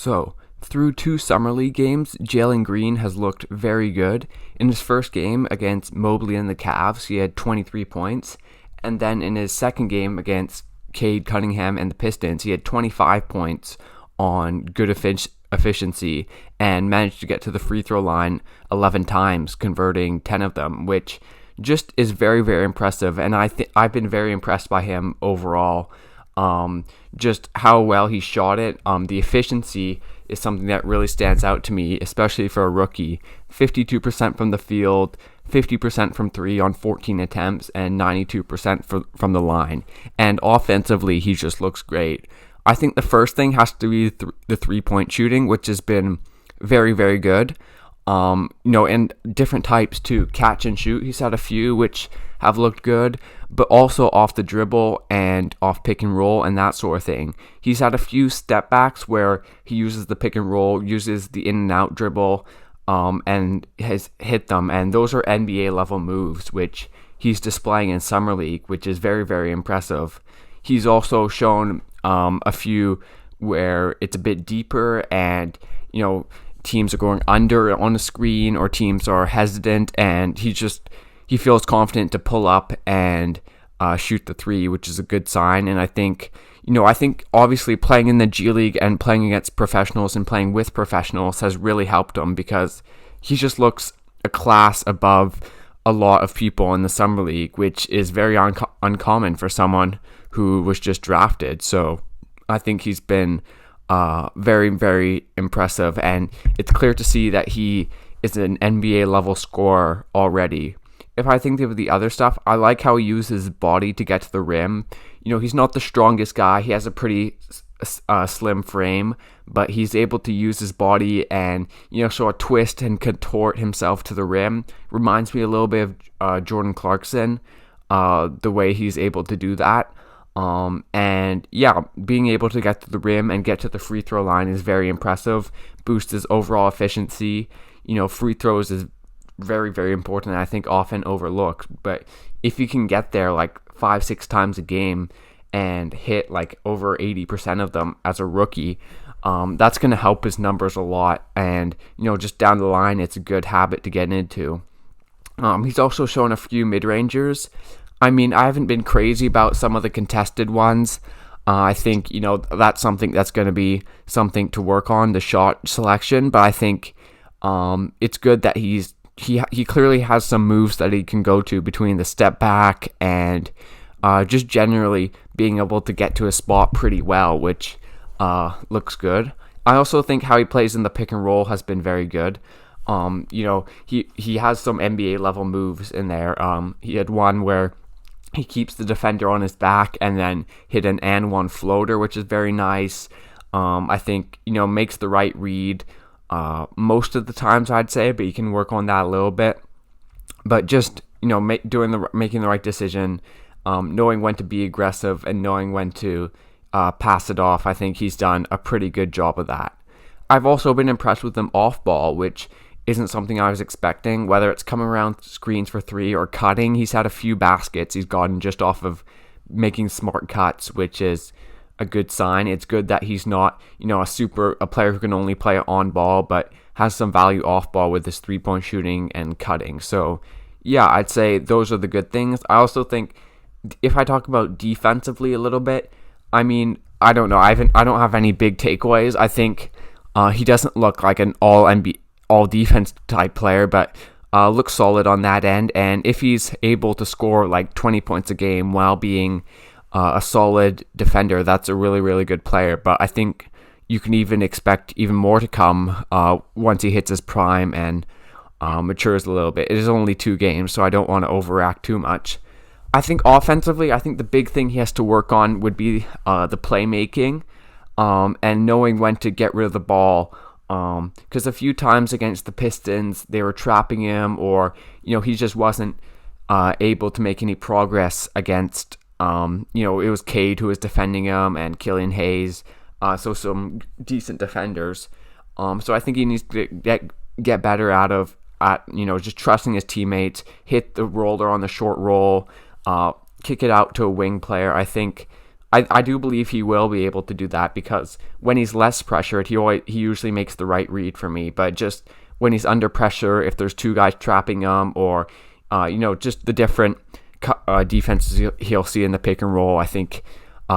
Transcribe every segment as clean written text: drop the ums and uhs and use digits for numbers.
So, through two Summer League games, Jalen Green has looked very good. In his first game against Mobley and the Cavs, he had 23 points. And then in his second game against Cade Cunningham and the Pistons, he had 25 points on good efficiency and managed to get to the free throw line 11 times, converting 10 of them, which just is very, very impressive. And I've been very impressed by him overall. Just how well he shot it. The efficiency is something that really stands out to me, especially for a rookie. 52% from the field, 50% from three on 14 attempts, and 92% from the line. And offensively, he just looks great. I think the first thing has to be the three-point shooting, which has been very, very good. And different types too. Catch and shoot, he's had a few which have looked good, but also off the dribble and off pick and roll and that sort of thing. He's had a few step backs where he uses the pick and roll, uses the in and out dribble, and has hit them. And those are NBA level moves, which he's displaying in Summer League, which is very, very impressive. He's also shown a few where it's a bit deeper and, teams are going under on the screen or teams are hesitant, and he feels confident to pull up and shoot the three, which is a good sign. And I think obviously playing in the G League and playing against professionals and playing with professionals has really helped him, because he just looks a class above a lot of people in the Summer League, which is very uncommon for someone who was just drafted. So I think he's been very, very impressive, and it's clear to see that he is an NBA level scorer already. If I think of the other stuff, I like how he uses his body to get to the rim. He's not the strongest guy. He has a pretty slim frame, but he's able to use his body and, sort of twist and contort himself to the rim. Reminds me a little bit of Jordan Clarkson, the way he's able to do that. Being able to get to the rim and get to the free throw line is very impressive. Boosts his overall efficiency. Free throws is very, very important, and I think often overlooked. But if you can get there like 5-6 times a game and hit like over 80% of them as a rookie, that's going to help his numbers a lot. And, just down the line, it's a good habit to get into. He's also shown a few mid-rangers. I haven't been crazy about some of the contested ones. I think, that's something that's going to be something to work on, the shot selection. But I think it's good that he clearly has some moves that he can go to between the step back and just generally being able to get to a spot pretty well, which looks good. I also think how he plays in the pick and roll has been very good. He has some NBA level moves in there. He had one where he keeps the defender on his back and then hit an and one floater, which is very nice. I think, makes the right read most of the times, I'd say, but you can work on that a little bit. But just, making the right decision, knowing when to be aggressive and knowing when to pass it off. I think he's done a pretty good job of that. I've also been impressed with him off ball, which isn't something I was expecting, whether it's coming around screens for three or cutting. He's had a few baskets he's gotten just off of making smart cuts, which is a good sign. It's good that he's not, a player who can only play on ball, but has some value off ball with his 3-point shooting and cutting. So yeah, I'd say those are the good things. I also think if I talk about defensively a little bit, I don't know. I don't have any big takeaways. I think he doesn't look like an all defense type player, but looks solid on that end. And if he's able to score like 20 points a game while being a solid defender, that's a really, really good player. But I think you can even expect even more to come once he hits his prime and matures a little bit. It is only 2 games, so I don't want to overact too much. I think offensively, the big thing he has to work on would be the playmaking and knowing when to get rid of the ball. Because a few times against the Pistons, they were trapping him, or he just wasn't able to make any progress against. It was Cade who was defending him and Killian Hayes, so some decent defenders. So I think he needs to get better at just trusting his teammates, hit the roller on the short roll, kick it out to a wing player. I think I do believe he will be able to do that, because when he's less pressured, he usually makes the right read for me. But just when he's under pressure, if there's two guys trapping him, or just the different defenses he'll see in the pick and roll, I think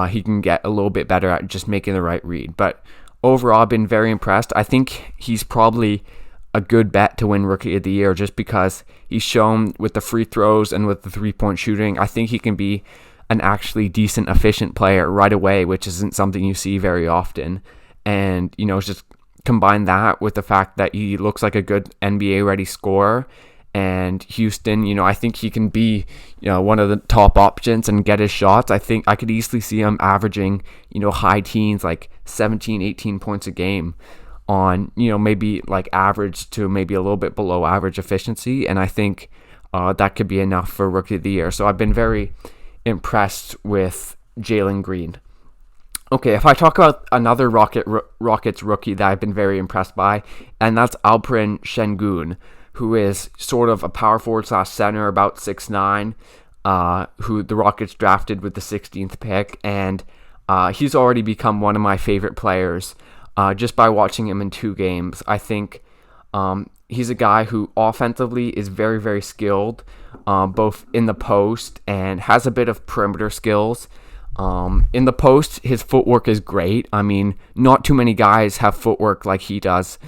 he can get a little bit better at just making the right read. But overall, I've been very impressed. I think he's probably a good bet to win Rookie of the Year, just because he's shown with the free throws and with the three-point shooting. I think he can be an actually decent, efficient player right away, which isn't something you see very often. And, just combine that with the fact that he looks like a good NBA-ready scorer. And Houston, I think he can be, one of the top options and get his shots. I think I could easily see him averaging, high teens, like 17, 18 points a game on, maybe like average to maybe a little bit below average efficiency. And I think that could be enough for Rookie of the Year. So I've been very impressed with Jalen Green. Okay, if I talk about another Rockets rookie that I've been very impressed by, and that's Alperen Şengün, who is sort of a power forward / center, about 6'9", who the Rockets drafted with the 16th pick, and he's already become one of my favorite players just by watching him in 2 games. I think he's a guy who offensively is very, very skilled, both in the post and has a bit of perimeter skills. In the post, his footwork is great. I mean, not too many guys have footwork like he does.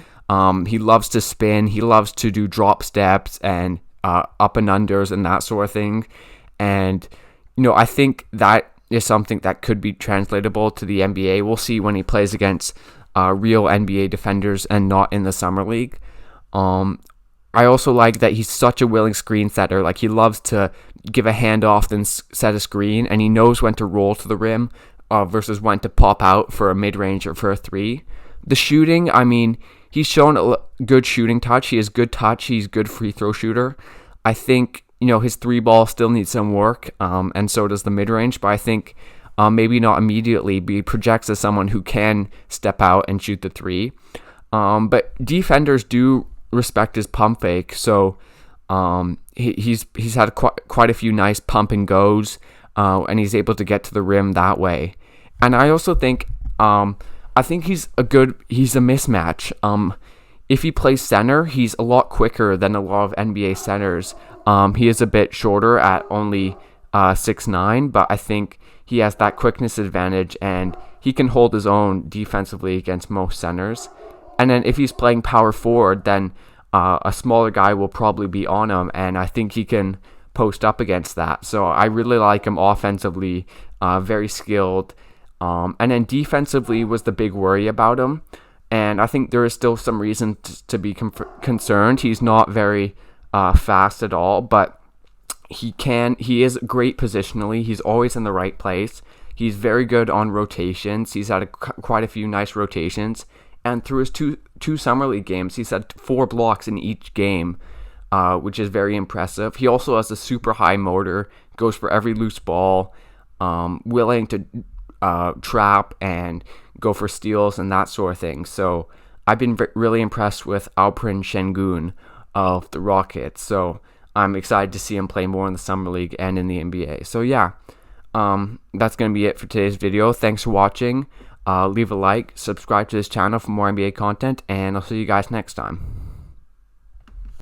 He loves to spin. He loves to do drop steps and up and unders and that sort of thing. And, I think that is something that could be translatable to the NBA. We'll see when he plays against real NBA defenders and not in the summer league. I also like that he's such a willing screen setter. Like, he loves to give a handoff, then set a screen, and he knows when to roll to the rim versus when to pop out for a mid-range or for a 3. The shooting, I mean, he's shown a good shooting touch. He has good touch. He's a good free throw shooter. I think, his 3-ball still needs some work, and so does the mid-range, but I think maybe not immediately, but he projects as someone who can step out and shoot the 3. But defenders do respect his pump fake, so he's had quite a few nice pump and goes, and he's able to get to the rim that way. And I also think he's a mismatch. If he plays center, he's a lot quicker than a lot of NBA centers. He is a bit shorter at only 6'9", but I think he has that quickness advantage, and he can hold his own defensively against most centers. And then if he's playing power forward, then a smaller guy will probably be on him, and I think he can post up against that. So I really like him offensively, very skilled. And then defensively was the big worry about him, and I think there is still some reason to be concerned. He's not very fast at all, but he is great positionally. He's always in the right place. He's very good on rotations. He's had quite a few nice rotations. And through his two summer league games, he's had 4 blocks in each game, which is very impressive. He also has a super high motor, goes for every loose ball, willing to trap and go for steals and that sort of thing. So I've been really impressed with Alperen Şengün of the Rockets. So I'm excited to see him play more in the summer league and in the NBA. So yeah, that's going to be it for today's video. Thanks for watching. Leave a like, subscribe to this channel for more NBA content, and I'll see you guys next time.